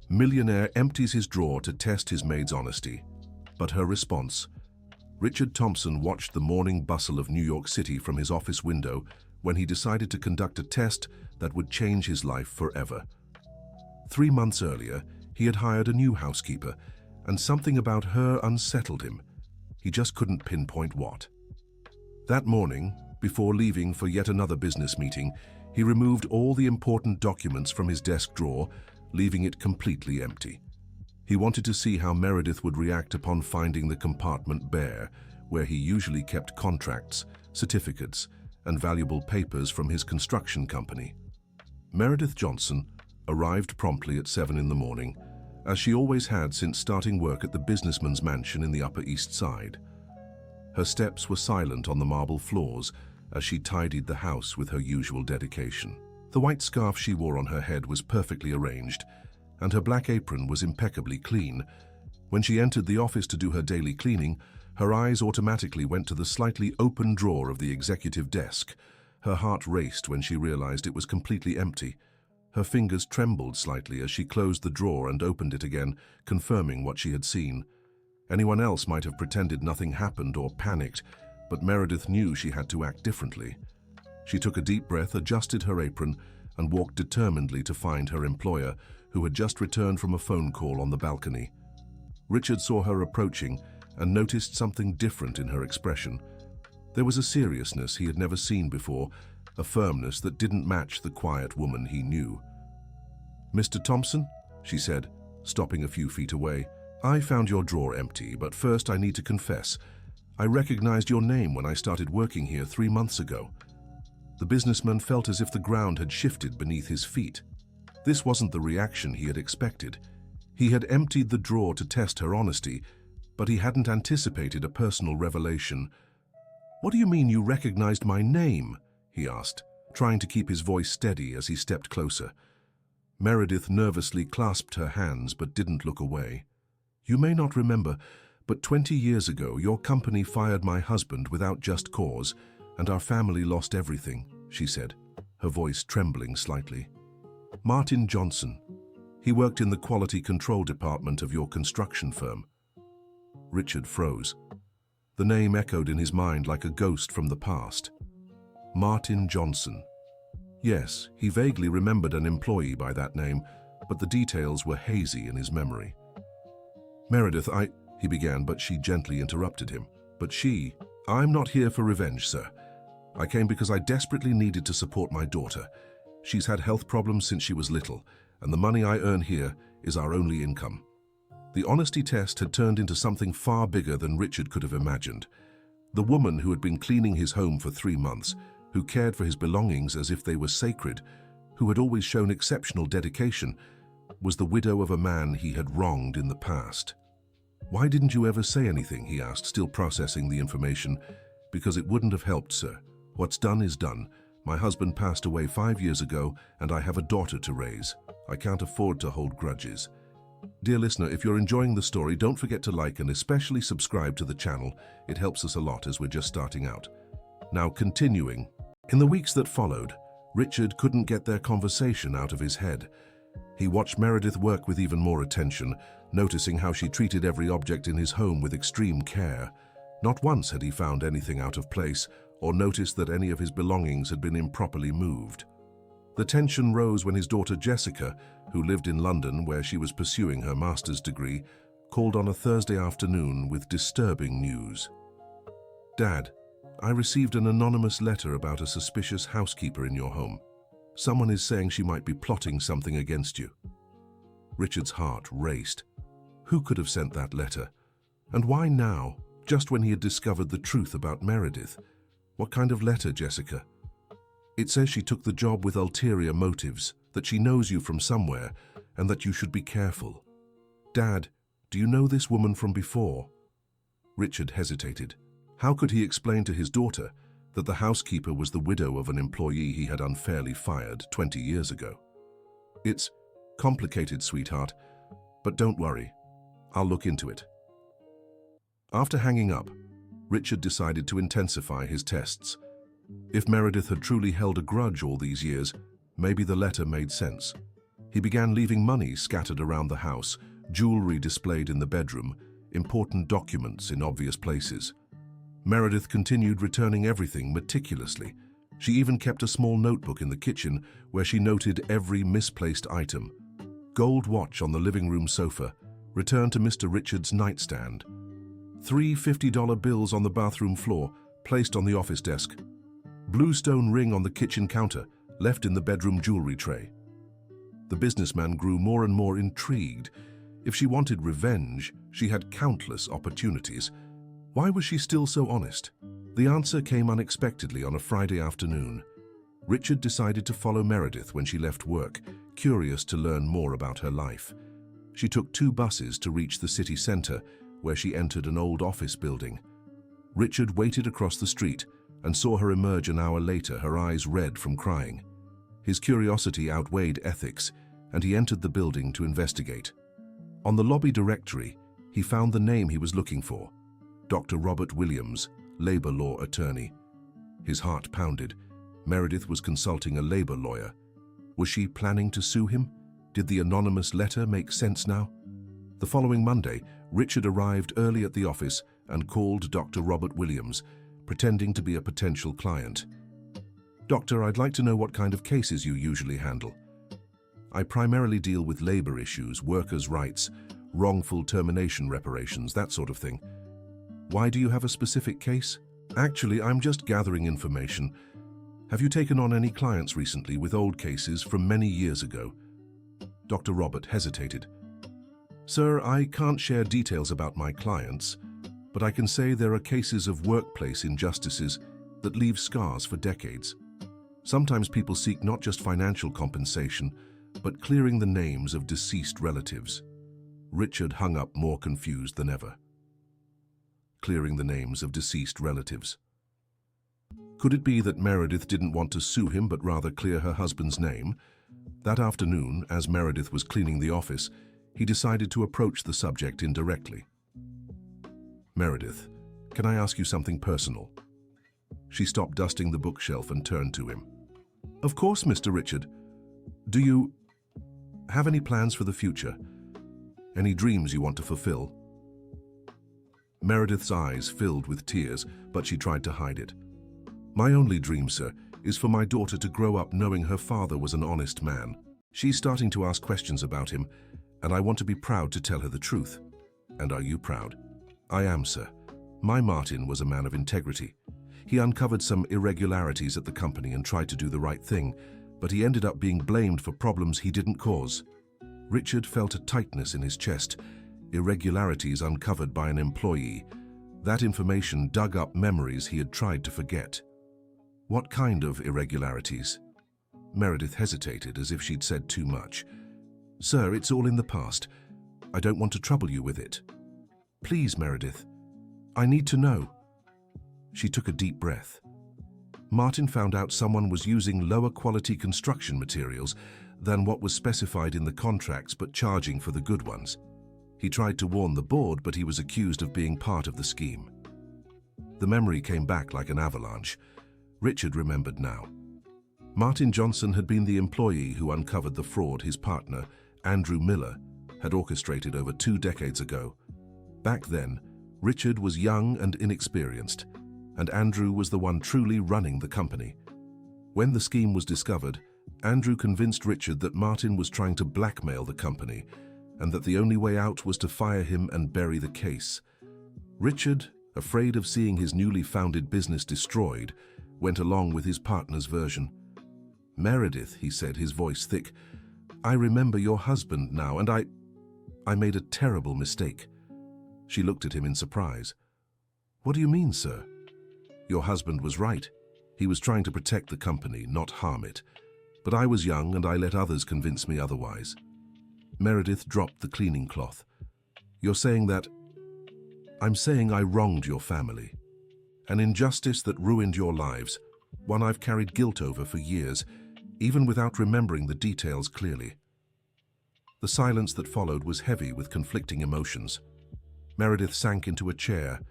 Millionaire empties his drawer to test his maid's honesty. But her response? Richard Thompson watched the morning bustle of New York City from his office window when he decided to conduct a test that would change his life forever. 3 months earlier, he had hired a new housekeeper, and something about her unsettled him. He just couldn't pinpoint what. That morning, before leaving for yet another business meeting, he removed all the important documents from his desk drawer, leaving it completely empty. He wanted to see how Meredith would react upon finding the compartment bare, where he usually kept contracts, certificates, and valuable papers from his construction company. Meredith Johnson arrived promptly at 7 in the morning, as she always had since starting work at the businessman's mansion in the Upper East Side. Her steps were silent on the marble floors as she tidied the house with her usual dedication. The white scarf she wore on her head was perfectly arranged, and her black apron was impeccably clean. When she entered the office to do her daily cleaning, her eyes automatically went to the slightly open drawer of the executive desk. Her heart raced when she realized it was completely empty. Her fingers trembled slightly as she closed the drawer and opened it again, confirming what she had seen. Anyone else might have pretended nothing happened or panicked, but Meredith knew she had to act differently. She took a deep breath, adjusted her apron, and walked determinedly to find her employer, who had just returned from a phone call on the balcony. Richard saw her approaching and noticed something different in her expression. There was a seriousness he had never seen before, a firmness that didn't match the quiet woman he knew. "Mr. Thompson," she said, stopping a few feet away, "I found your drawer empty, but first I need to confess. I recognized your name when I started working here 3 months ago." The businessman felt as if the ground had shifted beneath his feet. This wasn't the reaction he had expected. He had emptied the drawer to test her honesty, but he hadn't anticipated a personal revelation. "What do you mean you recognized my name?" he asked, trying to keep his voice steady as he stepped closer. Meredith nervously clasped her hands but didn't look away. "You may not remember, but 20 years ago your company fired my husband without just cause, and our family lost everything," she said, her voice trembling slightly. "Martin Johnson. He worked in the quality control department of your construction firm." Richard froze. The name echoed in his mind like a ghost from the past. Martin Johnson. Yes, he vaguely remembered an employee by that name, but the details were hazy in his memory. "Meredith, he began, but she gently interrupted him. "I'm not here for revenge, sir. I came because I desperately needed to support my daughter. She's had health problems since she was little, and the money I earn here is our only income." The honesty test had turned into something far bigger than Richard could have imagined. The woman who had been cleaning his home for 3 months, who cared for his belongings as if they were sacred, who had always shown exceptional dedication, was the widow of a man he had wronged in the past. "Why didn't you ever say anything?" he asked, still processing the information. "Because it wouldn't have helped, sir. What's done is done. My husband passed away 5 years ago, and I have a daughter to raise. I can't afford to hold grudges." Dear listener, if you're enjoying the story, don't forget to like and especially subscribe to the channel. It helps us a lot as we're just starting out. Now continuing. In the weeks that followed, Richard couldn't get their conversation out of his head. He watched Meredith work with even more attention, noticing how she treated every object in his home with extreme care. Not once had he found anything out of place or noticed that any of his belongings had been improperly moved. The tension rose when his daughter Jessica, who lived in London where she was pursuing her master's degree, called on a Thursday afternoon with disturbing news. "Dad, I received an anonymous letter about a suspicious housekeeper in your home. Someone is saying she might be plotting something against you." Richard's heart raced. Who could have sent that letter? And why now, just when he had discovered the truth about Meredith? What kind of letter, Jessica? "It says she took the job with ulterior motives, that she knows you from somewhere, and that you should be careful." "Dad, do you know this woman from before?" Richard hesitated. How could he explain to his daughter that the housekeeper was the widow of an employee he had unfairly fired 20 years ago? "It's complicated, sweetheart, but don't worry. I'll look into it." After hanging up, Richard decided to intensify his tests. If Meredith had truly held a grudge all these years, maybe the letter made sense. He began leaving money scattered around the house, jewelry displayed in the bedroom, important documents in obvious places. Meredith continued returning everything meticulously. She even kept a small notebook in the kitchen where she noted every misplaced item. Gold watch on the living room sofa, returned to Mr. Richards' nightstand. 3 $50 bills on the bathroom floor, placed on the office desk. Blue stone ring on the kitchen counter, left in the bedroom jewelry tray. The businessman grew more and more intrigued. If she wanted revenge, she had countless opportunities. Why was she still so honest? The answer came unexpectedly on a Friday afternoon. Richard decided to follow Meredith when she left work, curious to learn more about her life. She took 2 buses to reach the city center, where she entered an old office building. Richard waited across the street and saw her emerge an hour later, her eyes red from crying. His curiosity outweighed ethics, and he entered the building to investigate. On the lobby directory, he found the name he was looking for: Dr. Robert Williams, labor law attorney. His heart pounded. Meredith was consulting a labor lawyer. Was she planning to sue him? Did the anonymous letter make sense now? The following Monday, Richard arrived early at the office and called Dr. Robert Williams, pretending to be a potential client. "Doctor, I'd like to know what kind of cases you usually handle." "I primarily deal with labor issues, workers' rights, wrongful termination reparations, that sort of thing." "Why do you have a specific case?" "Actually, I'm just gathering information. Have you taken on any clients recently with old cases from many years ago?" Dr. Robert hesitated. "Sir, I can't share details about my clients, but I can say there are cases of workplace injustices that leave scars for decades. Sometimes people seek not just financial compensation, but clearing the names of deceased relatives." Richard hung up more confused than ever. Clearing the names of deceased relatives. Could it be that Meredith didn't want to sue him but rather clear her husband's name? That afternoon, as Meredith was cleaning the office, he decided to approach the subject indirectly. "Meredith, can I ask you something personal?" She stopped dusting the bookshelf and turned to him. "Of course, Mr. Richard. Do you have any plans for the future? Any dreams you want to fulfill?" Meredith's eyes filled with tears, but she tried to hide it. "My only dream, sir, is for my daughter to grow up knowing her father was an honest man. She's starting to ask questions about him, and I want to be proud to tell her the truth." "And are you proud?" "I am, sir. My Martin was a man of integrity. He uncovered some irregularities at the company and tried to do the right thing, but he ended up being blamed for problems he didn't cause." Richard felt a tightness in his chest. Irregularities uncovered by an employee. That information dug up memories he had tried to forget. "What kind of irregularities?" Meredith hesitated, as if she'd said too much. "Sir, it's all in the past. I don't want to trouble you with it." "Please, Meredith. I need to know." She took a deep breath. "Martin found out someone was using lower quality construction materials than what was specified in the contracts, but charging for the good ones. He tried to warn the board, but he was accused of being part of the scheme." The memory came back like an avalanche. Richard remembered now. Martin Johnson had been the employee who uncovered the fraud his partner, Andrew Miller, had orchestrated over 2 decades ago. Back then, Richard was young and inexperienced, and Andrew was the one truly running the company. When the scheme was discovered, Andrew convinced Richard that Martin was trying to blackmail the company, and that the only way out was to fire him and bury the case. Richard, afraid of seeing his newly founded business destroyed, went along with his partner's version. "Meredith," he said, his voice thick, "I remember your husband now, and I made a terrible mistake." She looked at him in surprise. "What do you mean, sir?" "Your husband was right. He was trying to protect the company, not harm it. But I was young and I let others convince me otherwise." Meredith dropped the cleaning cloth. "You're saying that—" "I'm saying I wronged your family. An injustice that ruined your lives, one I've carried guilt over for years, even without remembering the details clearly." The silence that followed was heavy with conflicting emotions. Meredith sank into a chair,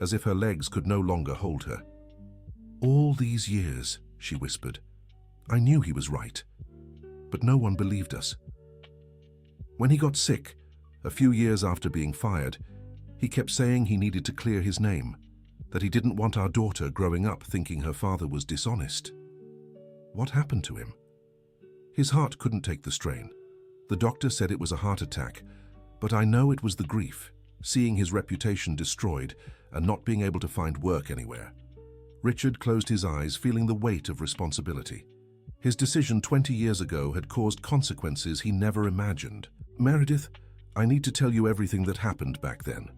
as if her legs could no longer hold her. "All these years," she whispered, "I knew he was right. But no one believed us. When he got sick, a few years after being fired, he kept saying he needed to clear his name, that he didn't want our daughter growing up thinking her father was dishonest. What happened to him? His heart couldn't take the strain. The doctor said it was a heart attack, but I know it was the grief, seeing his reputation destroyed and not being able to find work anywhere. Richard closed his eyes, feeling the weight of responsibility. His decision 20 years ago had caused consequences he never imagined. Meredith, I need to tell you everything that happened back then.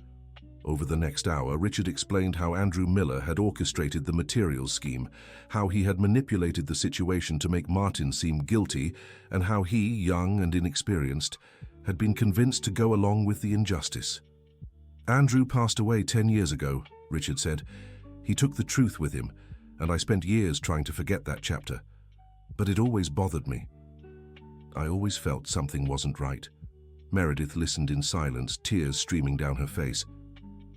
Over the next hour, Richard explained how Andrew Miller had orchestrated the materials scheme, how he had manipulated the situation to make Martin seem guilty, and how he, young and inexperienced, had been convinced to go along with the injustice. Andrew passed away 10 years ago, Richard said. He took the truth with him, and I spent years trying to forget that chapter. But it always bothered me. I always felt something wasn't right. Meredith listened in silence, tears streaming down her face.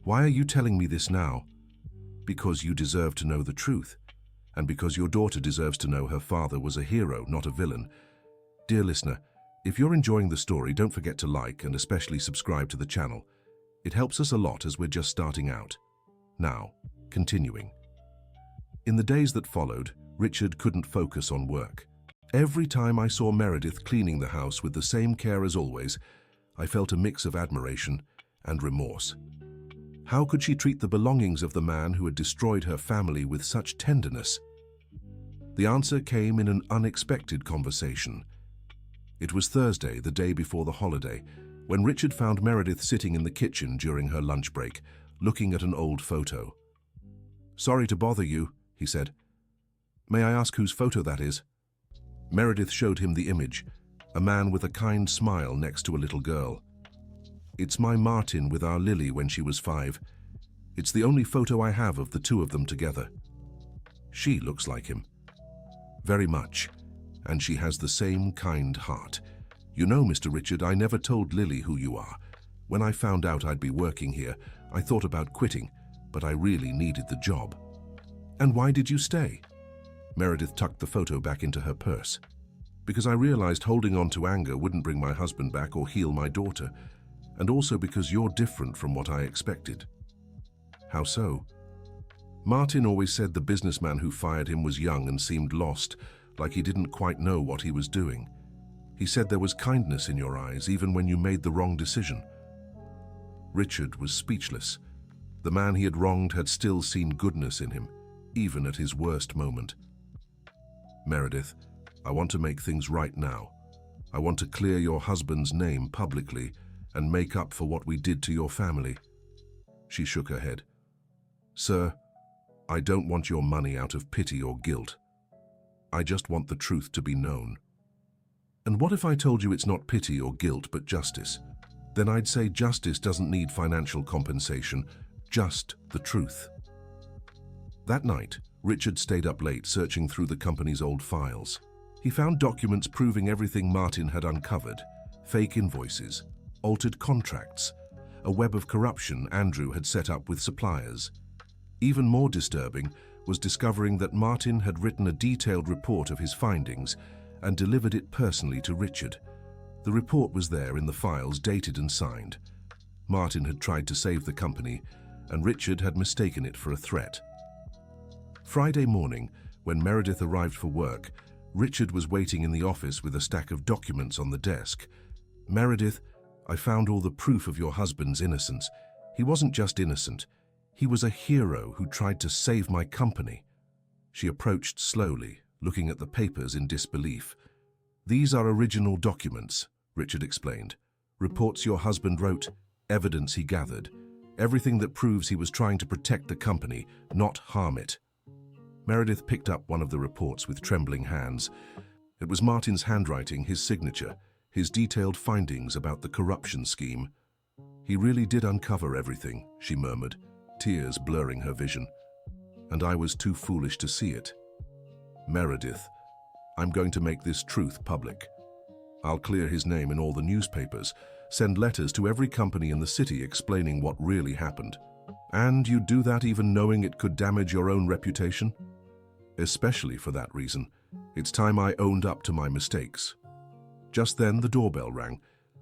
Why are you telling me this now? Because you deserve to know the truth, and because your daughter deserves to know her father was a hero, not a villain. Dear listener, if you're enjoying the story, don't forget to like and especially subscribe to the channel. It helps us a lot as we're just starting out. Now, continuing. In the days that followed, Richard couldn't focus on work. Every time I saw Meredith cleaning the house with the same care as always, I felt a mix of admiration and remorse. How could she treat the belongings of the man who had destroyed her family with such tenderness? The answer came in an unexpected conversation. It was Thursday, the day before the holiday, when Richard found Meredith sitting in the kitchen during her lunch break, looking at an old photo. "Sorry to bother you," he said. "May I ask whose photo that is?" Meredith showed him the image, a man with a kind smile next to a little girl. "It's my Martin with our Lily when she was 5. It's the only photo I have of the two of them together. She looks like him. Very much, and she has the same kind heart. You know, Mr. Richard, I never told Lily who you are. When I found out I'd be working here, I thought about quitting, but I really needed the job." "And why did you stay?" Meredith tucked the photo back into her purse. "Because I realized holding on to anger wouldn't bring my husband back or heal my daughter, and also because you're different from what I expected." "How so?" "Martin always said the businessman who fired him was young and seemed lost, like he didn't quite know what he was doing. He said there was kindness in your eyes even when you made the wrong decision." Richard was speechless. The man he had wronged had still seen goodness in him, even at his worst moment. "Meredith, I want to make things right now. I want to clear your husband's name publicly and make up for what we did to your family." She shook her head. "Sir, I don't want your money out of pity or guilt. I just want the truth to be known." "And what if I told you it's not pity or guilt but justice?" "Then I'd say justice doesn't need financial compensation, just the truth." That night, Richard stayed up late searching through the company's old files. He found documents proving everything Martin had uncovered: fake invoices, altered contracts, a web of corruption Andrew had set up with suppliers. Even more disturbing was discovering that Martin had written a detailed report of his findings and delivered it personally to Richard. The report was there in the files, dated and signed. Martin had tried to save the company, and Richard had mistaken it for a threat. Friday morning, when Meredith arrived for work, Richard was waiting in the office with a stack of documents on the desk. "Meredith, I found all the proof of your husband's innocence. He wasn't just innocent. He was a hero who tried to save my company." She approached slowly, looking at the papers in disbelief. "These are original documents," Richard explained. "Reports your husband wrote, evidence he gathered, everything that proves he was trying to protect the company, not harm it." Meredith picked up one of the reports with trembling hands. It was Martin's handwriting, his signature, his detailed findings about the corruption scheme. "He really did uncover everything," she murmured, tears blurring her vision. "And I was too foolish to see it. Meredith, I'm going to make this truth public. I'll clear his name in all the newspapers, send letters to every company in the city explaining what really happened." "And you'd do that even knowing it could damage your own reputation?" "Especially for that reason. It's time I owned up to my mistakes." Just then the doorbell rang.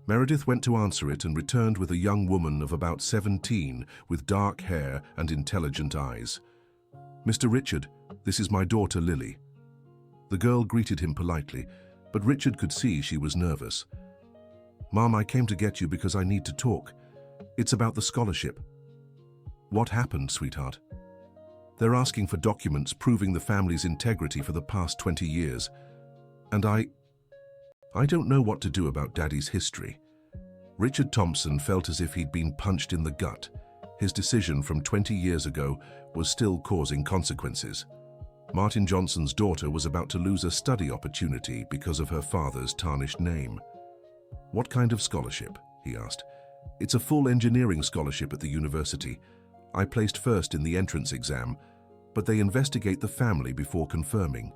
Meredith went to answer it and returned with a young woman of about 17 with dark hair and intelligent eyes. "Mr. Richard, this is my daughter Lily." The girl greeted him politely, but Richard could see she was nervous. "Mom, I came to get you because I need to talk. It's about the scholarship." "What happened, sweetheart?" "They're asking for documents proving the family's integrity for the past 20 years. And I don't know what to do about Daddy's history." Richard Thompson felt as if he'd been punched in the gut. His decision from 20 years ago was still causing consequences. Martin Johnson's daughter was about to lose a study opportunity because of her father's tarnished name. "What kind of scholarship?" he asked. "It's a full engineering scholarship at the university. I placed first in the entrance exam, but they investigate the family before confirming."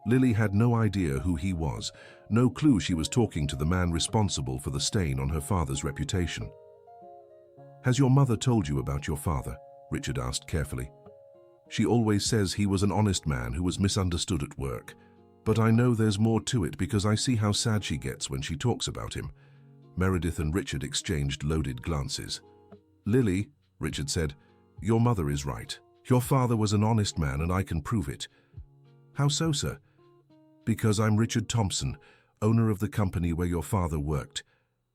Lily had no idea who he was, no clue she was talking to the man responsible for the stain on her father's reputation. "Has your mother told you about your father?" Richard asked carefully. "She always says he was an honest man who was misunderstood at work. But I know there's more to it because I see how sad she gets when she talks about him." Meredith and Richard exchanged loaded glances. "Lily," Richard said, "your mother is right. Your father was an honest man and I can prove it." "How so, sir?" "Because I'm Richard Thompson, owner of the company where your father worked,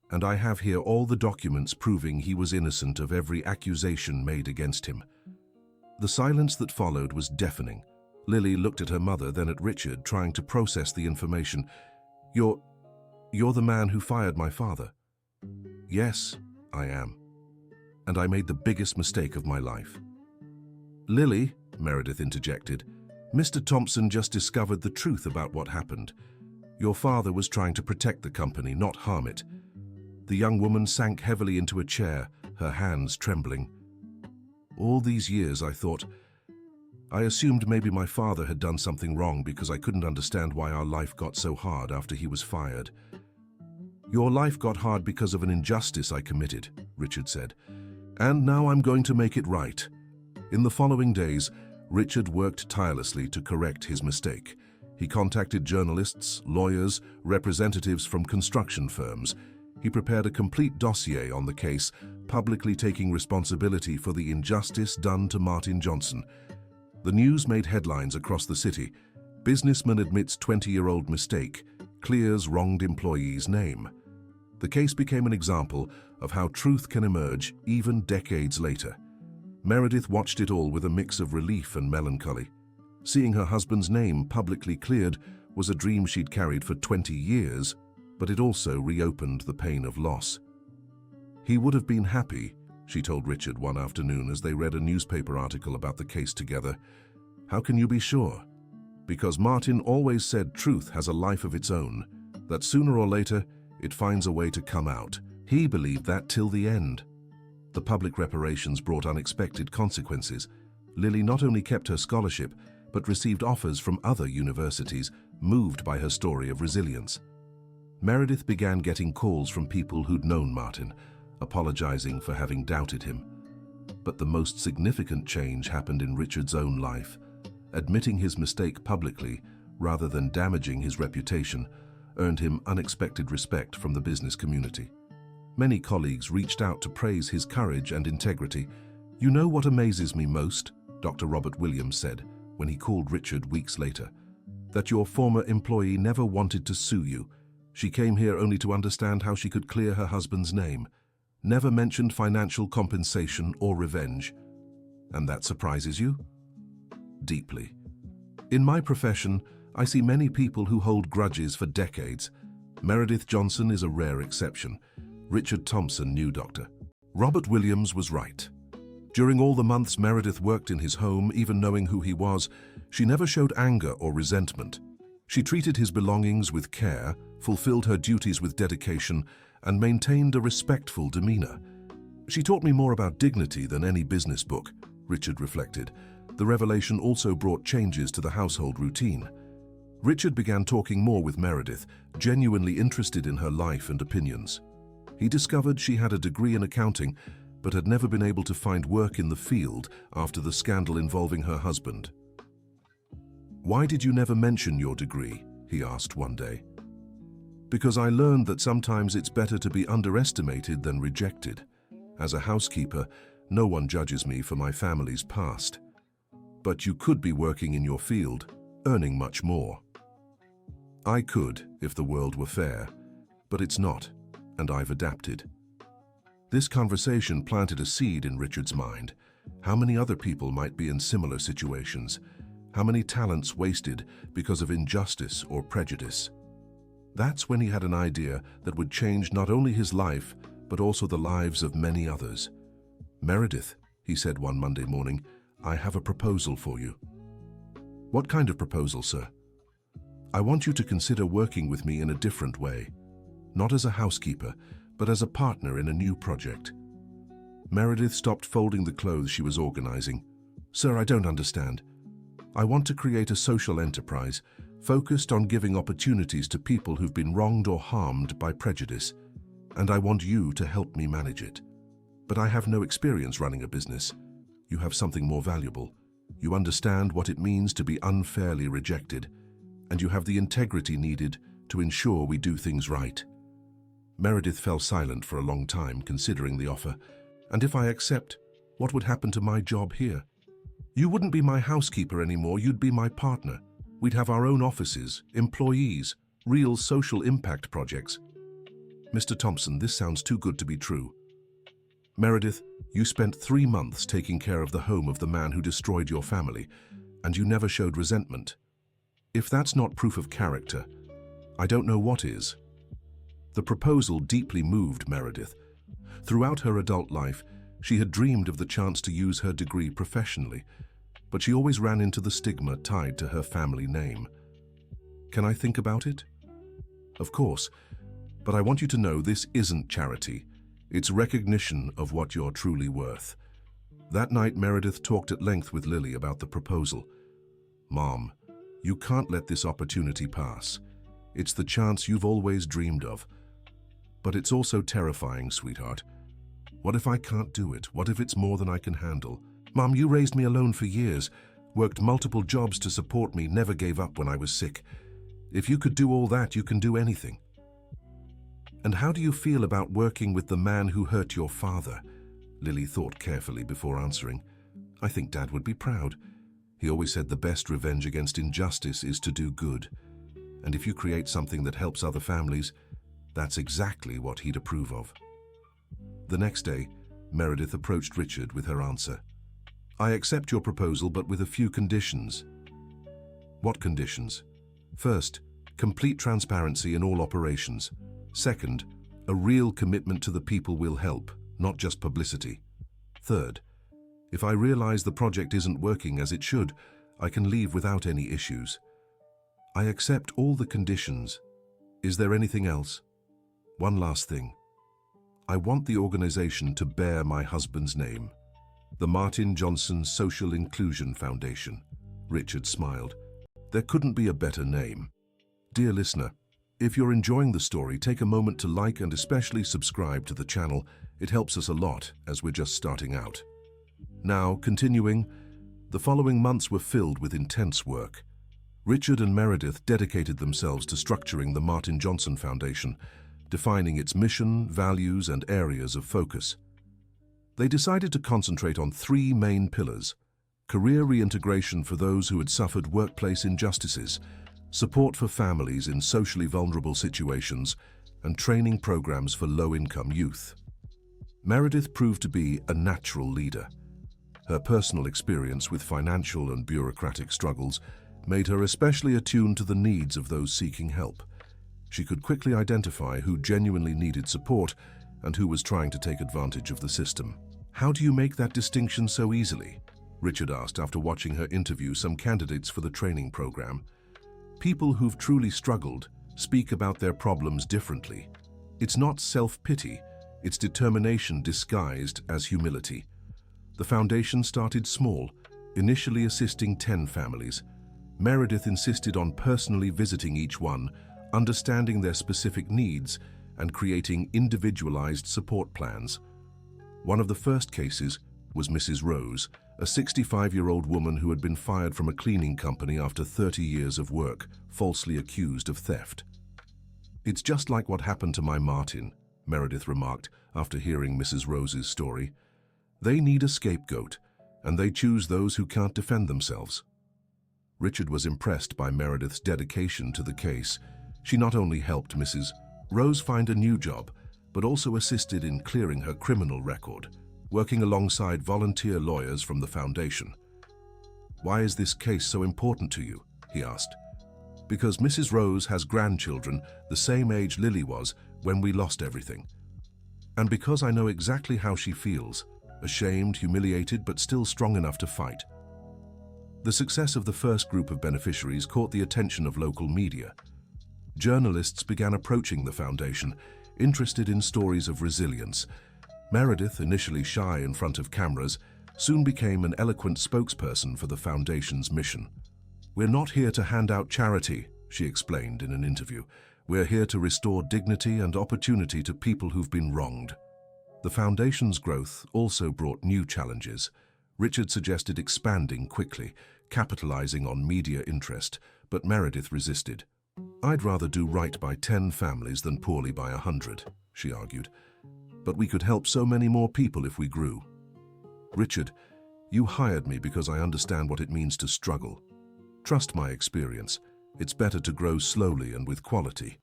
and I have here all the documents proving he was innocent of every accusation made against him." The silence that followed was deafening. Lily looked at her mother, then at Richard, trying to process the information. You're the man who fired my father." "Yes, I am. And I made the biggest mistake of my life." "Lily," Meredith interjected, "Mr. Thompson just discovered the truth about what happened. Your father was trying to protect the company, not harm it." The young woman sank heavily into a chair, her hands trembling. "All these years I assumed maybe my father had done something wrong because I couldn't understand why our life got so hard after he was fired." "Your life got hard because of an injustice I committed," Richard said. "And now I'm going to make it right." In the following days, Richard worked tirelessly to correct his mistake. He contacted journalists, lawyers, representatives from construction firms. He prepared a complete dossier on the case, publicly taking responsibility for the injustice done to Martin Johnson. The news made headlines across the city. "Businessman admits 20-year-old mistake, clears wronged employee's name." The case became an example of how truth can emerge even decades later. Meredith watched it all with a mix of relief and melancholy. Seeing her husband's name publicly cleared was a dream she'd carried for 20 years, but it also reopened the pain of loss. "He would have been happy," she told Richard one afternoon as they read a newspaper article about the case together. "How can you be sure?" "Because Martin always said truth has a life of its own, that sooner or later it finds a way to come out. He believed that till the end." The public reparations brought unexpected consequences. Lily not only kept her scholarship, but received offers from other universities, moved by her story of resilience. Meredith began getting calls from people who'd known Martin, apologizing for having doubted him. But the most significant change happened in Richard's own life. Admitting his mistake publicly, rather than damaging his reputation, earned him unexpected respect from the business community. Many colleagues reached out to praise his courage and integrity. "You know what amazes me most," Dr. Robert Williams said when he called Richard weeks later, "that your former employee never wanted to sue you. She came here only to understand how she could clear her husband's name. Never mentioned financial compensation or revenge. And that surprises you?" "Deeply. In my profession, I see many people who hold grudges for decades. Meredith Johnson is a rare exception." Richard Thompson knew Dr. Robert Williams was right. During all the months Meredith worked in his home, even knowing who he was, she never showed anger or resentment. She treated his belongings with care, fulfilled her duties with dedication, and maintained a respectful demeanor. "She taught me more about dignity than any business book," Richard reflected. The revelation also brought changes to the household routine. Richard began talking more with Meredith, genuinely interested in her life and opinions. He discovered she had a degree in accounting, but had never been able to find work in the field after the scandal involving her husband. "Why did you never mention your degree?" he asked one day. Because I learned that sometimes it's better to be underestimated than rejected. As a housekeeper, no one judges me for my family's past. But you could be working in your field, earning much more. I could, if the world were fair, but it's not, and I've adapted. This conversation planted a seed in Richard's mind. How many other people might be in similar situations? How many talents wasted because of injustice or prejudice? That's when he had an idea that would change not only his life, but also the lives of many others. "Meredith," he said one Monday morning, "I have a proposal for you." "What kind of proposal, sir?" "I want you to consider working with me in a different way. Not as a housekeeper, but as a partner in a new project." Meredith stopped folding the clothes she was organizing. "Sir, I don't understand. I want to create a social enterprise focused on giving opportunities to people who've been wronged or harmed by prejudice, and I want you to help me manage it. But I have no experience running a business. You have something more valuable. You understand what it means to be unfairly rejected, and you have the integrity needed to ensure we do things right." Meredith fell silent for a long time, considering the offer. "And if I accept, what would happen to my job here?" "You wouldn't be my housekeeper anymore, you'd be my partner. We'd have our own offices, employees, real social impact projects." "Mr. Thompson, this sounds too good to be true." "Meredith, you spent 3 months taking care of the home of the man who destroyed your family, and you never showed resentment. If that's not proof of character, I don't know what is." The proposal deeply moved Meredith. Throughout her adult life, she had dreamed of the chance to use her degree professionally, but she always ran into the stigma tied to her family name. "Can I think about it?" "Of course, but I want you to know this isn't charity. It's recognition of what you're truly worth." That night, Meredith talked at length with Lily about the proposal. "Mom, you can't let this opportunity pass. It's the chance you've always dreamed of. But it's also terrifying, sweetheart. What if I can't do it? What if it's more than I can handle? Mom, you raised me alone for years, worked multiple jobs to support me, never gave up when I was sick. If you could do all that, you can do anything." "And how do you feel about working with the man who hurt your father?" Lily thought carefully before answering. "I think Dad would be proud. He always said the best revenge against injustice is to do good. And if you create something that helps other families, that's exactly what he'd approve of." The next day, Meredith approached Richard with her answer. "I accept your proposal, but with a few conditions." "What conditions?" "First, complete transparency in all operations. Second, a real commitment to the people we'll help, not just publicity. Third, if I realize the project isn't working as it should, I can leave without any issues." "I accept all the conditions. Is there anything else?" "One last thing. I want the organization to bear my husband's name. The Martin Johnson Social Inclusion Foundation." Richard smiled. There couldn't be a better name. Dear listener, if you're enjoying the story, take a moment to like and especially subscribe to the channel. It helps us a lot as we're just starting out. Now, continuing, the following months were filled with intense work. Richard and Meredith dedicated themselves to structuring the Martin Johnson Foundation, defining its mission, values, and areas of focus. They decided to concentrate on 3 main pillars: career reintegration for those who had suffered workplace injustices, support for families in socially vulnerable situations, and training programs for low-income youth. Meredith proved to be a natural leader. Her personal experience with financial and bureaucratic struggles made her especially attuned to the needs of those seeking help. She could quickly identify who genuinely needed support and who was trying to take advantage of the system. "How do you make that distinction so easily?" Richard asked after watching her interview some candidates for the training program. "People who've truly struggled speak about their problems differently. It's not self-pity, it's determination disguised as humility." The foundation started small, initially assisting 10 families. Meredith insisted on personally visiting each one, understanding their specific needs, and creating individualized support plans. One of the first cases was Mrs. Rose, a 65-year-old woman who had been fired from a cleaning company after 30 years of work, falsely accused of theft. "It's just like what happened to my Martin," Meredith remarked after hearing Mrs. Rose's story. "They need a scapegoat, and they choose those who can't defend themselves." Richard was impressed by Meredith's dedication to the case. She not only helped Mrs. Rose find a new job, but also assisted in clearing her criminal record, working alongside volunteer lawyers from the foundation. "Why is this case so important to you?" he asked. "Because Mrs. Rose has grandchildren the same age Lily was when we lost everything. And because I know exactly how she feels, ashamed, humiliated, but still strong enough to fight." The success of the first group of beneficiaries caught the attention of local media. Journalists began approaching the foundation, interested in stories of resilience. Meredith, initially shy in front of cameras, soon became an eloquent spokesperson for the foundation's mission. "We're not here to hand out charity," she explained in an interview. "We're here to restore dignity and opportunity to people who've been wronged." The foundation's growth also brought new challenges. Richard suggested expanding quickly, capitalizing on media interest, but Meredith resisted. "I'd rather do right by 10 families than poorly by 100, she argued. "But we could help so many more people if we grew." "Richard, you hired me because I understand what it means to struggle. Trust my experience. It's better to grow slowly and with quality."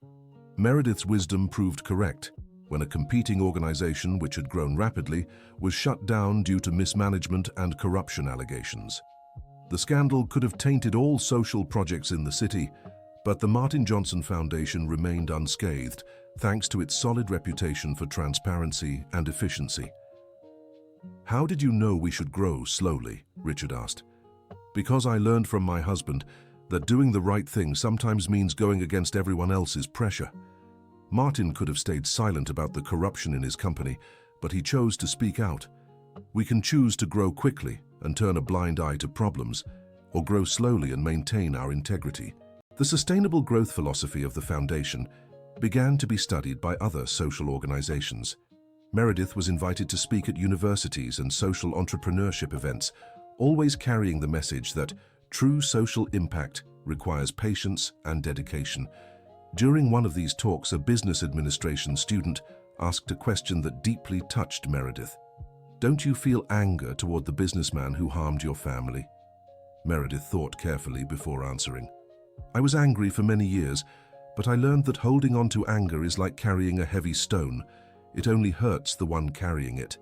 Meredith's wisdom proved correct when a competing organization which had grown rapidly was shut down due to mismanagement and corruption allegations. The scandal could have tainted all social projects in the city, but the Martin Johnson Foundation remained unscathed thanks to its solid reputation for transparency and efficiency. "How did you know we should grow slowly?" Richard asked. "Because I learned from my husband that doing the right thing sometimes means going against everyone else's pressure. Martin could have stayed silent about the corruption in his company, but he chose to speak out. We can choose to grow quickly and turn a blind eye to problems, or grow slowly and maintain our integrity." The sustainable growth philosophy of the foundation began to be studied by other social organizations. Meredith was invited to speak at universities and social entrepreneurship events, always carrying the message that true social impact requires patience and dedication. During one of these talks, a business administration student asked a question that deeply touched Meredith. "Don't you feel anger toward the businessman who harmed your family?" Meredith thought carefully before answering. "I was angry for many years, but I learned that holding on to anger is like carrying a heavy stone. It only hurts the one carrying it.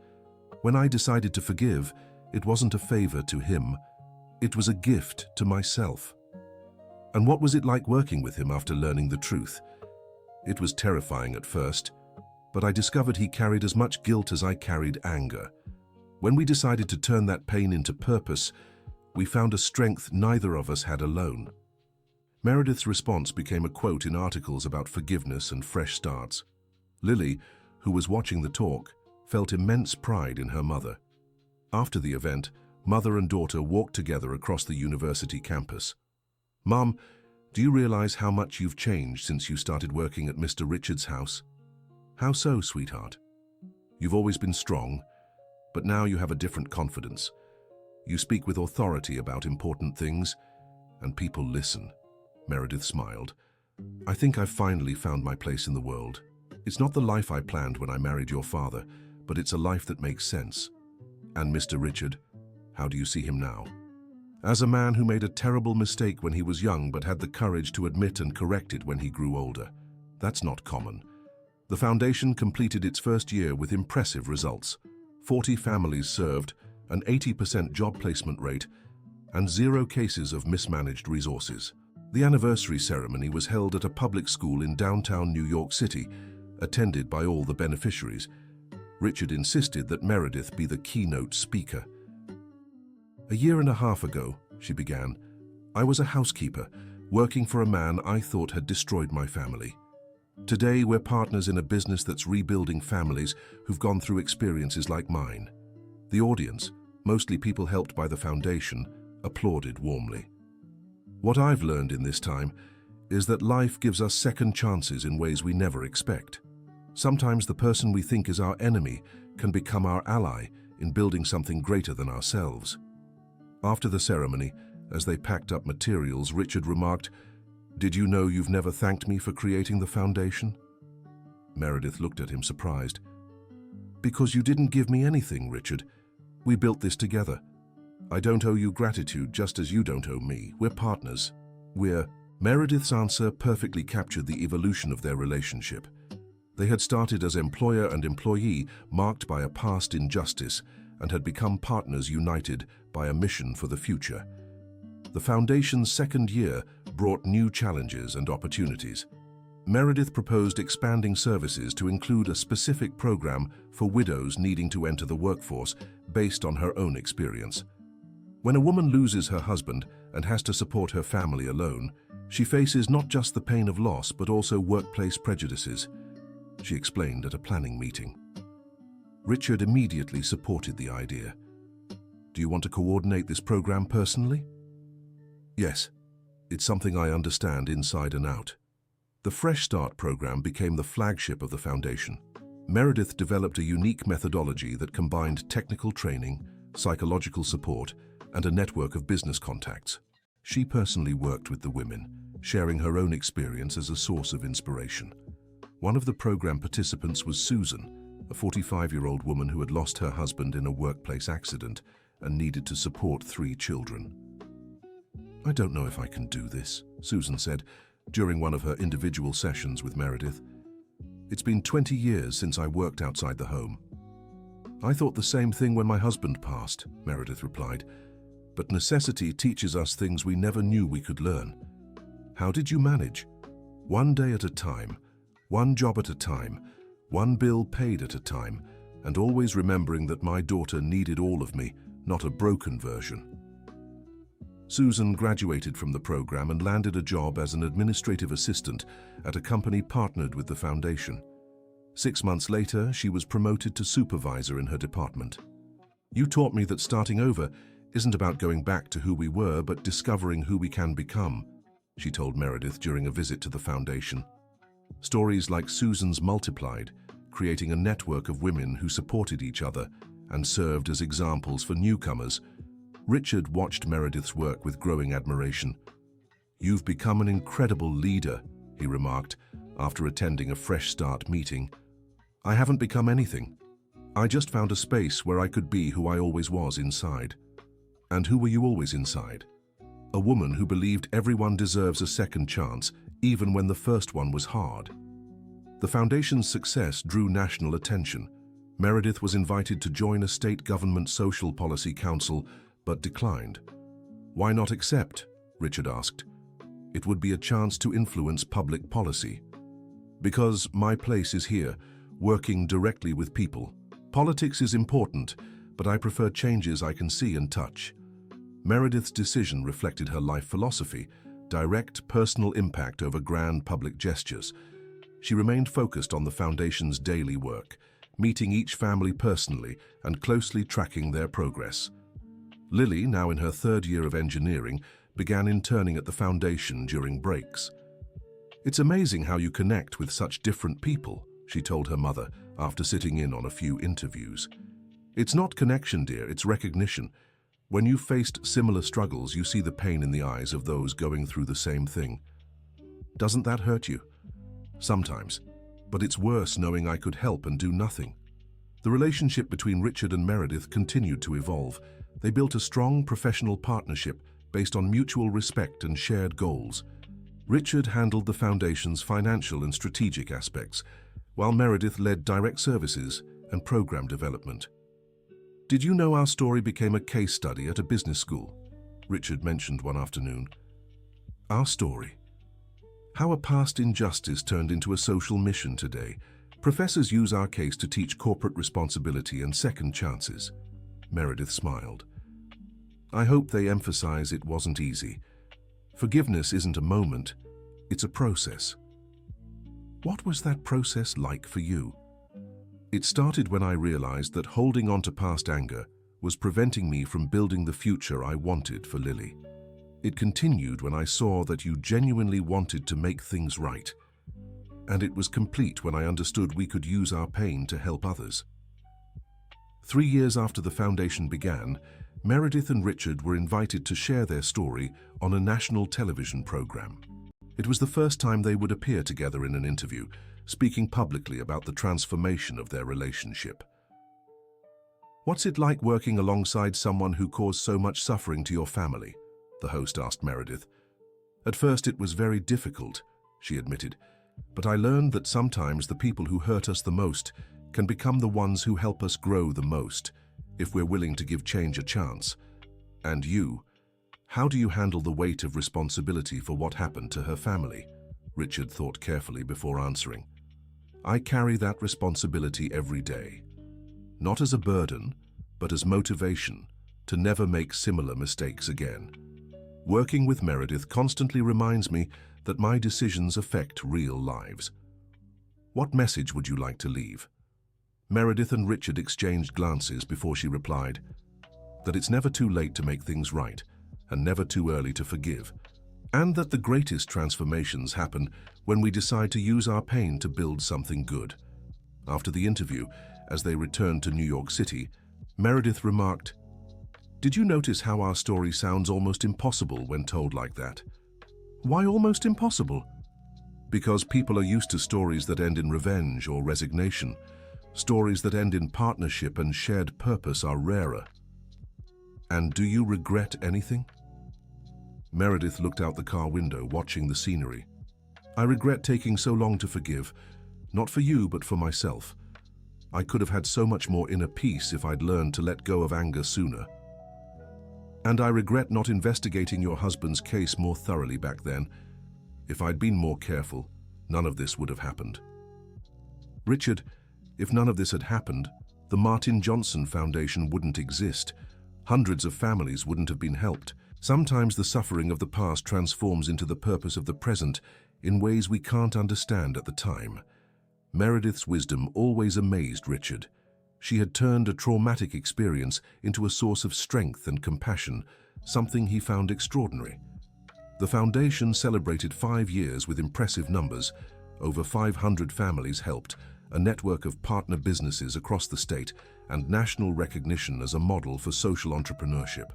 When I decided to forgive, it wasn't a favor to him. It was a gift to myself." "And what was it like working with him after learning the truth?" "It was terrifying at first, but I discovered he carried as much guilt as I carried anger. When we decided to turn that pain into purpose, we found a strength neither of us had alone." Meredith's response became a quote in articles about forgiveness and fresh starts. Lily, who was watching the talk, felt immense pride in her mother. After the event, mother and daughter walked together across the university campus. "Mom, do you realize how much you've changed since you started working at Mr. Richards' house?" "How so, sweetheart?" "You've always been strong, but now you have a different confidence. You speak with authority about important things, and people listen." Meredith smiled. "I think I've finally found my place in the world. It's not the life I planned when I married your father, but it's a life that makes sense." "And Mr. Richard, how do you see him now?" "As a man who made a terrible mistake when he was young but had the courage to admit and correct it when he grew older. That's not common." The foundation completed its first year with impressive results. 40 families served, an 80% job placement rate, and 0 cases of mismanaged resources. The anniversary ceremony was held at a public school in downtown New York City, attended by all the beneficiaries. Richard insisted that Meredith be the keynote speaker. "A year and a half ago," she began, "I was a housekeeper, working for a man I thought had destroyed my family. Today, we're partners in a business that's rebuilding families who've gone through experiences like mine." The audience, mostly people helped by the foundation, applauded warmly. "What I've learned in this time is that life gives us second chances in ways we never expect. Sometimes the person we think is our enemy can become our ally in building something greater than ourselves." After the ceremony, as they packed up materials, Richard remarked, Did you know you've never thanked me for creating the foundation? Meredith looked at him surprised. Because you didn't give me anything, Richard. We built this together. I don't owe you gratitude, just as you don't owe me. We're partners. Meredith's answer perfectly captured the evolution of their relationship. They had started as employer and employee, marked by a past injustice, and had become partners united by a mission for the future. The foundation's second year brought new challenges and opportunities. Meredith proposed expanding services to include a specific program for widows needing to enter the workforce based on her own experience. When a woman loses her husband and has to support her family alone, she faces not just the pain of loss but also workplace prejudices, she explained at a planning meeting. Richard immediately supported the idea. Do you want to coordinate this program personally? Yes, it's something I understand inside and out. The Fresh Start program became the flagship of the foundation. Meredith developed a unique methodology that combined technical training, psychological support, and a network of business contacts. She personally worked with the women, sharing her own experience as a source of inspiration. One of the program participants was Susan, a 45-year-old woman who had lost her husband in a workplace accident and needed to support 3 children. I don't know if I can do this, Susan said during one of her individual sessions with Meredith. It's been 20 years since I worked outside the home. I thought the same thing when my husband passed, Meredith replied. But necessity teaches us things we never knew we could learn. How did you manage? One day at a time, one job at a time, one bill paid at a time, and always remembering that my daughter needed all of me, not a broken version. Susan graduated from the program and landed a job as an administrative assistant at a company partnered with the foundation. 6 months later, she was promoted to supervisor in her department. You taught me that starting over isn't about going back to who we were, but discovering who we can become, she told Meredith during a visit to the foundation. Stories like Susan's multiplied, creating a network of women who supported each other and served as examples for newcomers. Richard watched Meredith's work with growing admiration. You've become an incredible leader, he remarked after attending a Fresh Start meeting. I haven't become anything. I just found a space where I could be who I always was inside. And who were you always inside? A woman who believed everyone deserves a second chance, even when the first one was hard. The foundation's success drew national attention. Meredith was invited to join a state government social policy council, but declined. Why not accept? Richard asked. It would be a chance to influence public policy. Because my place is here, working directly with people. Politics is important, but I prefer changes I can see and touch. Meredith's decision reflected her life philosophy, direct personal impact over grand public gestures. She remained focused on the foundation's daily work, meeting each family personally and closely tracking their progress. Lily, now in her 3rd year of engineering, began interning at the foundation during breaks. It's amazing how you connect with such different people, she told her mother after sitting in on a few interviews. It's not connection, dear, it's recognition. When you've faced similar struggles, you see the pain in the eyes of those going through the same thing. Doesn't that hurt you? Sometimes. But it's worse knowing I could help and do nothing. The relationship between Richard and Meredith continued to evolve. They built a strong professional partnership based on mutual respect and shared goals. Richard handled the foundation's financial and strategic aspects, while Meredith led direct services and program development. Did you know our story became a case study at a business school? Richard mentioned one afternoon. Our story. How a past injustice turned into a social mission today. Professors use our case to teach corporate responsibility and second chances. Meredith smiled. I hope they emphasize it wasn't easy. Forgiveness isn't a moment, it's a process. What was that process like for you? It started when I realized that holding on to past anger was preventing me from building the future I wanted for Lily. It continued when I saw that you genuinely wanted to make things right. And it was complete when I understood we could use our pain to help others. 3 years after the foundation began, Meredith and Richard were invited to share their story on a national television program. It was the first time they would appear together in an interview, speaking publicly about the transformation of their relationship. "What's it like working alongside someone who caused so much suffering to your family?" the host asked Meredith. "At first it was very difficult," she admitted, "but I learned that sometimes the people who hurt us the most can become the ones who help us grow the most, if we're willing to give change a chance. And you, how do you handle the weight of responsibility for what happened to her family?" Richard thought carefully before answering. "I carry that responsibility every day. Not as a burden, but as motivation to never make similar mistakes again. Working with Meredith constantly reminds me that my decisions affect real lives." "What message would you like to leave?" Meredith and Richard exchanged glances before she replied, "That it's never too late to make things right, and never too early to forgive, and that the greatest transformations happen when we decide to use our pain to build something good." After the interview, as they returned to New York City, Meredith remarked, "Did you notice how our story sounds almost impossible when told like that?" "Why almost impossible?" "Because people are used to stories that end in revenge or resignation. Stories that end in partnership and shared purpose are rarer." "And do you regret anything?" Meredith looked out the car window, watching the scenery. "I regret taking so long to forgive, not for you, but for myself. I could have had so much more inner peace if I'd learned to let go of anger sooner. And I regret not investigating your husband's case more thoroughly back then. If I'd been more careful, none of this would have happened." "Richard, if none of this had happened, the Martin Johnson Foundation wouldn't exist. Hundreds of families wouldn't have been helped. Sometimes the suffering of the past transforms into the purpose of the present in ways we can't understand at the time." Meredith's wisdom always amazed Richard. She had turned a traumatic experience into a source of strength and compassion, something he found extraordinary. The foundation celebrated 5 years with impressive numbers. Over 500 families helped, a network of partner businesses across the state, and national recognition as a model for social entrepreneurship.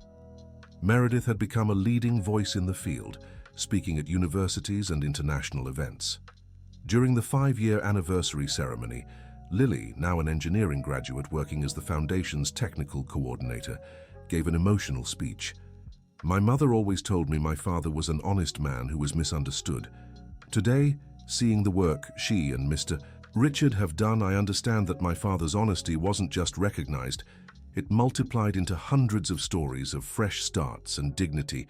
Meredith had become a leading voice in the field, speaking at universities and international events. During the 5-year anniversary ceremony, Lily, now an engineering graduate working as the foundation's technical coordinator, gave an emotional speech. "My mother always told me my father was an honest man who was misunderstood. Today, seeing the work she and Mr. Richard have done, I understand that my father's honesty wasn't just recognized, it multiplied into hundreds of stories of fresh starts and dignity."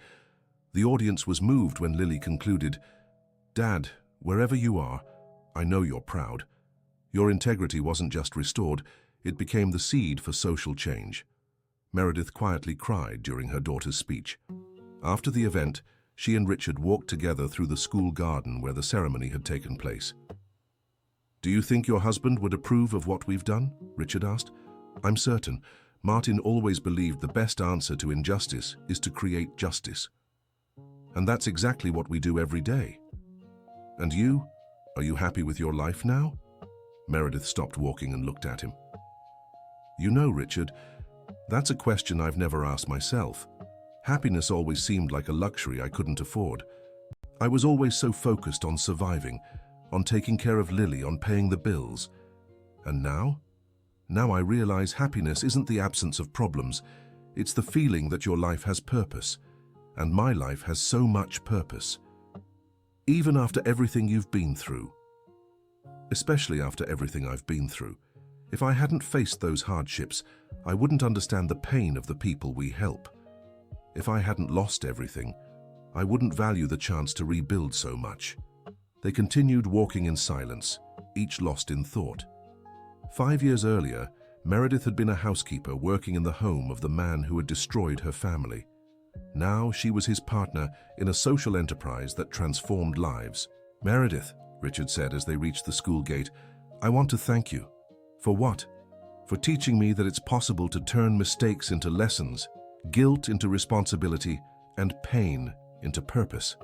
The audience was moved when Lily concluded, "Dad, wherever you are, I know you're proud. Your integrity wasn't just restored, it became the seed for social change." Meredith quietly cried during her daughter's speech. After the event, she and Richard walked together through the school garden where the ceremony had taken place. "Do you think your husband would approve of what we've done?" Richard asked. "I'm certain. Martin always believed the best answer to injustice is to create justice. And that's exactly what we do every day." "And you? Are you happy with your life now?" Meredith stopped walking and looked at him. "You know, Richard, that's a question I've never asked myself. Happiness always seemed like a luxury I couldn't afford. I was always so focused on surviving, on taking care of Lily, on paying the bills. And now? Now I realize happiness isn't the absence of problems. It's the feeling that your life has purpose. And my life has so much purpose. Even after everything you've been through. Especially after everything I've been through. If I hadn't faced those hardships, I wouldn't understand the pain of the people we help. If I hadn't lost everything, I wouldn't value the chance to rebuild so much." They continued walking in silence, each lost in thought. 5 years earlier, Meredith had been a housekeeper working in the home of the man who had destroyed her family. Now she was his partner in a social enterprise that transformed lives. "Meredith," Richard said as they reached the school gate, "I want to thank you." "For what?" "For teaching me that it's possible to turn mistakes into lessons, guilt into responsibility, and pain into purpose.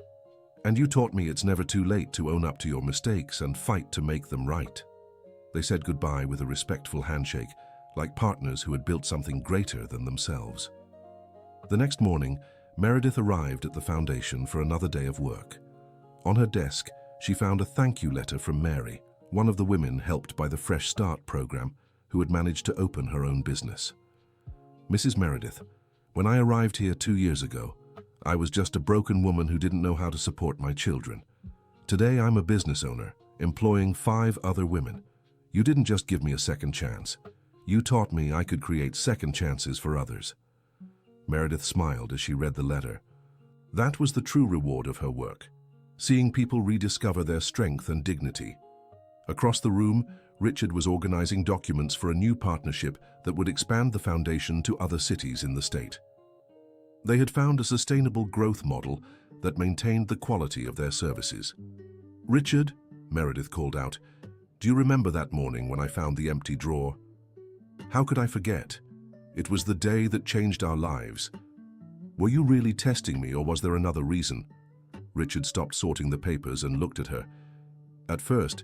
And you taught me it's never too late to own up to your mistakes and fight to make them right." They said goodbye with a respectful handshake, like partners who had built something greater than themselves. The next morning, Meredith arrived at the foundation for another day of work. On her desk, she found a thank you letter from Mary, one of the women helped by the Fresh Start program, who had managed to open her own business. Mrs. Meredith, when I arrived here 2 years ago, I was just a broken woman who didn't know how to support my children. Today I'm a business owner, employing 5 other women. You didn't just give me a second chance. You taught me I could create second chances for others. Meredith smiled as she read the letter. That was the true reward of her work, seeing people rediscover their strength and dignity. Across the room, Richard was organizing documents for a new partnership that would expand the foundation to other cities in the state. They had found a sustainable growth model that maintained the quality of their services. "Richard," Meredith called out, "do you remember that morning when I found the empty drawer? How could I forget? It was the day that changed our lives. Were you really testing me, or was there another reason?" Richard stopped sorting the papers and looked at her. "At first,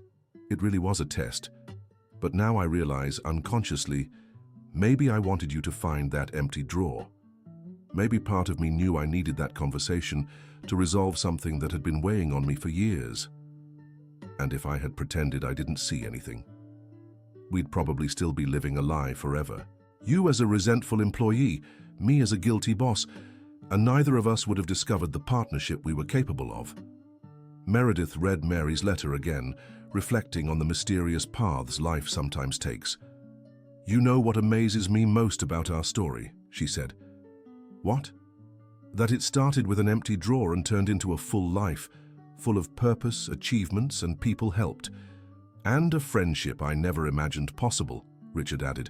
it really was a test. But now I realize, unconsciously, maybe I wanted you to find that empty drawer. Maybe part of me knew I needed that conversation to resolve something that had been weighing on me for years. And if I had pretended I didn't see anything, we'd probably still be living a lie forever. You as a resentful employee, me as a guilty boss, and neither of us would have discovered the partnership we were capable of." Meredith read Mary's letter again, reflecting on the mysterious paths life sometimes takes. "You know what amazes me most about our story," she said. "What?" "That it started with an empty drawer and turned into a full life, full of purpose, achievements, and people helped. And a friendship I never imagined possible," Richard added.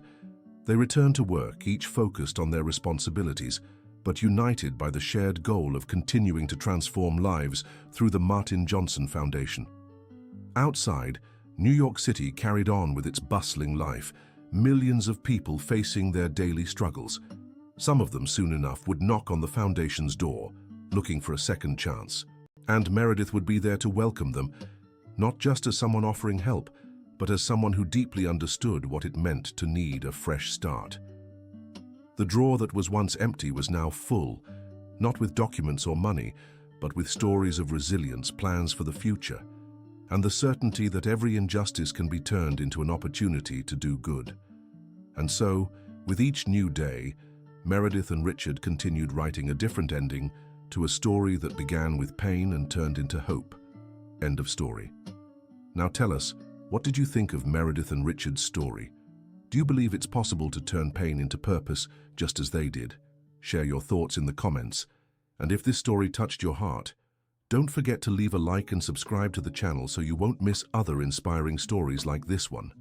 They returned to work, each focused on their responsibilities, but united by the shared goal of continuing to transform lives through the Martin Johnson Foundation. Outside, New York City carried on with its bustling life, millions of people facing their daily struggles. Some of them soon enough would knock on the Foundation's door, looking for a second chance. And Meredith would be there to welcome them, not just as someone offering help, but as someone who deeply understood what it meant to need a fresh start. The drawer that was once empty was now full, not with documents or money, but with stories of resilience, plans for the future, and the certainty that every injustice can be turned into an opportunity to do good. And so, with each new day, Meredith and Richard continued writing a different ending to a story that began with pain and turned into hope. End of story. Now tell us, what did you think of Meredith and Richard's story? Do you believe it's possible to turn pain into purpose just as they did? Share your thoughts in the comments. And if this story touched your heart, don't forget to leave a like and subscribe to the channel so you won't miss other inspiring stories like this one.